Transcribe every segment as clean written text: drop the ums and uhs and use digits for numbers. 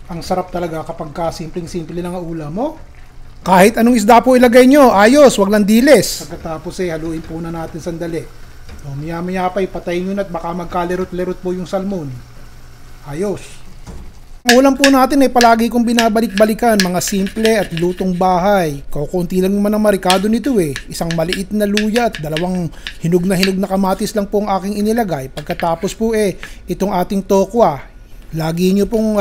Ang sarap talaga kapag simpleng-simple lang ang ulam mo. Kahit anong isda po ilagay nyo, ayos, wag lang dilis. Pagkatapos haluin po na natin sandali. So, maya-maya pa ipatayin nyo na at baka magkalerot-lerot po yung salmon. Ayos. Ang ulam po natin ay palagi kong binabalik-balikan, mga simple at lutong bahay. Kukunti lang naman ang marikado nito eh. Isang maliit na luya at dalawang hinog na kamatis lang po ang aking inilagay. Pagkatapos po itong ating tokwa. Lagi nyo pong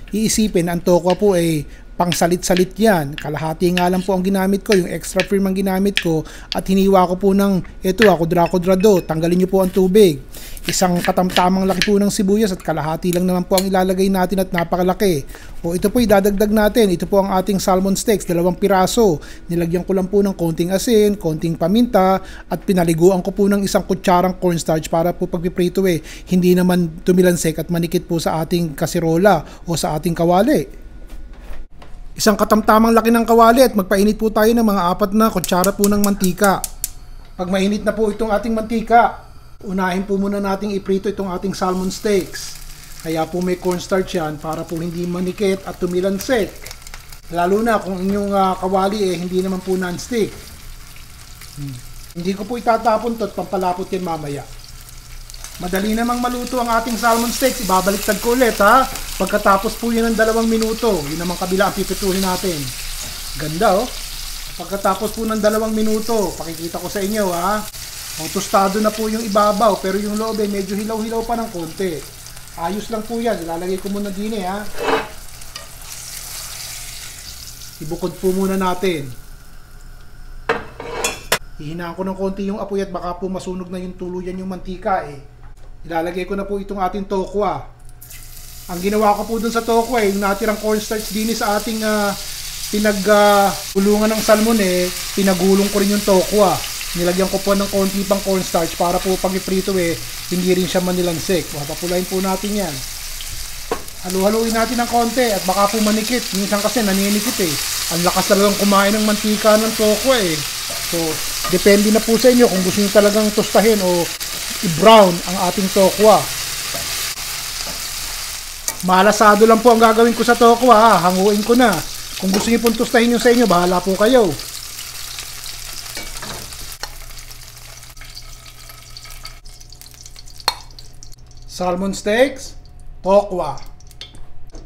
iisipin, ang tokwa po ay pang salit-salit yan. Kalahati nga lang po ang ginamit ko, yung extra firm ang ginamit ko at hiniwa ko po ng kudra-kudrado. Tanggalin nyo po ang tubig. Isang katamtamang laki po ng sibuyas at kalahati lang naman po ang ilalagay natin at napakalaki. O ito po idadagdag natin. Ito po ang ating salmon steaks, 2 piraso. Nilagyan ko lang po ng konting asin, konting paminta at pinaliguan ko po ng 1 kutsarang cornstarch para po pagpiprito hindi naman tumilansik at manikit po sa ating kasirola o sa ating kawali. Isang katamtamang laki ng kawali at magpainit po tayo ng mga 4 na kutsara po ng mantika. Pag mainit na po itong ating mantika, unahin po muna nating iprito itong ating salmon steaks. Kaya po may cornstarch yan para po hindi manikit at tumilansik. Lalo na kung inyong kawali hindi naman po non-stick. Hindi ko po itatapon to at pampalapot yan mamaya. Madali namang maluto ang ating salmon steaks. Ibabaliktad ko ulit Pagkatapos po yun ng 2 minuto. Yun naman kabila ang pipituhin natin. Ganda Pagkatapos po ng 2 minuto, pakikita ko sa inyo tostado na po yung ibabaw pero yung loob medyo hilaw-hilaw pa ng konti. Ayos lang po yan. Ilalagay ko muna din Ibukod po muna natin. Hihinaan ko ng konti yung apoy at baka po masunog na yung tuluyan yung mantika Ilalagay ko na po itong ating tokwa. Ang ginawa ko po dun sa tokwa yung natirang cornstarch din sa ating pinagulungan ng salmon pinagulong ko rin yung tokwa. Nilagyan ko po ng konti pang cornstarch para po pag iprito hindi rin siya manilansik. Papapulain po natin yan. Halu-haluin natin ng konti at baka po manikit. Minsan kasi naninikit Ang lakas talagang kumain ng mantika ng tokwa So, depende na po sa inyo kung gusto niyo talagang tostahin o i-brown ang ating tokwa. Malasado lang po ang gagawin ko sa tokwa Hanguin ko na. Kung gusto niyo pong tostahin yung sa inyo, bahala po kayo. Salmon steaks, tokwa.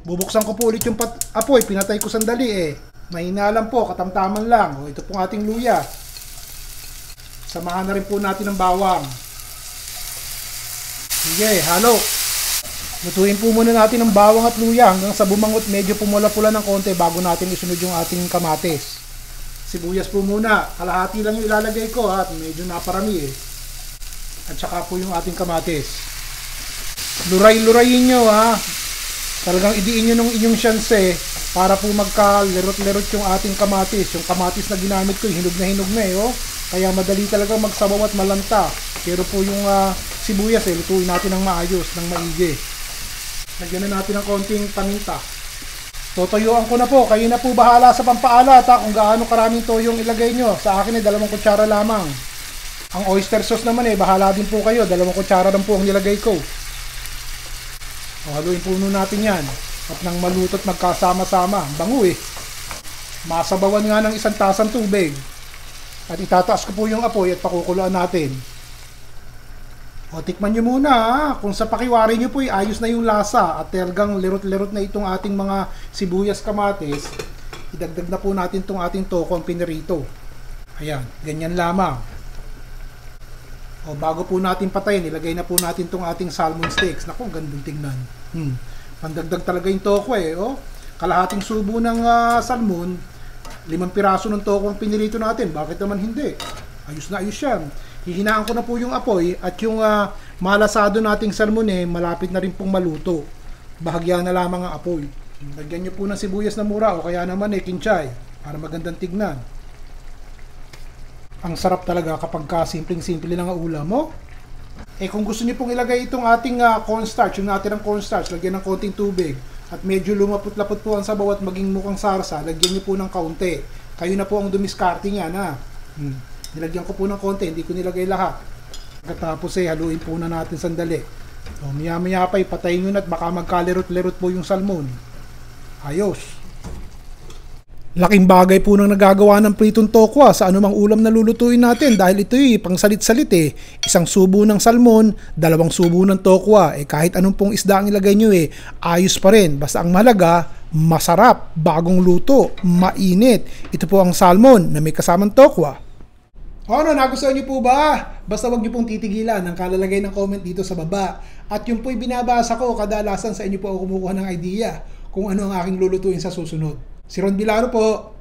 Bubuksan ko po ulit yung apoy. Pinatay ko sandali Mahina lang po, katamtaman lang. Ito pong ating luya. Samahan na rin po natin ng bawang. Sige, halo. Lutuin po muna natin ang bawang at luya hanggang sa bumangot medyo pumula-pula ng konti bago natin isunod yung ating kamatis. Sibuyas po muna. Kalahati lang yung ilalagay ko at medyo naparami At saka po yung ating kamatis. Luray-lurayin nyo Talagang idiin nyo ng inyong syanse para po magka-lerot-lerot yung ating kamatis. Yung kamatis na ginamit ko, hinog na Kaya madali talaga magsabaw at malanta. Pero po yung sibuyas lutuin natin ng maayos, ng maigi. Lagyan na natin ng konting paminta. Totoyoan ko na po. Kayo na po bahala sa pampaalat kung gaano karaming toyong ilagay nyo. Sa akin 2 kutsara lamang. Ang oyster sauce naman bahala din po kayo. 2 kutsara lang po ang nilagay ko. Haluin po natin yan. At nang malutot magkasama-sama. Bango Masabawan nga ng 1 tasang tubig. At itataas ko po yung apoy at pakukuluan natin. Tikman nyo muna kung sa pakiwari nyo po ayos na yung lasa at talagang lerot-lerot na itong ating mga sibuyas kamatis. Idagdag na po natin itong ating toko ang pinirito. Ayan, ganyan lamang. Bago po natin patayin, ilagay na po natin itong ating salmon steaks. Naku, gandang tingnan. Pandagdag talaga yung toko Kalahating subo ng salmon, 5 piraso ng toko ang pinirito natin. Bakit naman hindi? Ayos na ayos yan. Hihinaan ko na po yung apoy at yung malasado nating salmon malapit na rin pong maluto. Bahagya na lamang ang apoy. Lagyan nyo po ng sibuyas na mura o kaya naman kinchay para magandang tignan. Ang sarap talaga kapag simpleng-simple lang ang ulam mo. Kung gusto niyo pong ilagay itong ating cornstarch, yung natirang cornstarch, lagyan ng konting tubig at medyo lumapot-lapot po ang sabaw at maging mukhang sarsa, lagyan niyo po ng kaunti. Kayo na po ang dumiskarte niyan Nilagyan ko po ng konti, hindi ko nilagay lahat. Pagkatapos haluin po na natin sandali. Maya-maya pa ipatayin nyo na at baka magkalerot-lerot po yung salmon. Ayos. Laking bagay po nang nagagawa ng pritong tokwa sa anumang ulam na lulutuin natin dahil ito'y pangsalit-salit eh. Isang subo ng salmon, 2 subo ng tokwa. Kahit anong pong isda ang ilagay nyo ayos pa rin. Basta ang mahalaga, masarap, bagong luto, mainit. Ito po ang salmon na may kasamang tokwa. Ano, nagustuhan nyo po ba? Basta wag nyo pong titigilan ang kalalagay ng comment dito sa baba. At yung po'y binabasa ko, kadalasan sa inyo po ako kumukuha ng idea kung ano ang aking lulutuin sa susunod. Si Ron Bilaro po.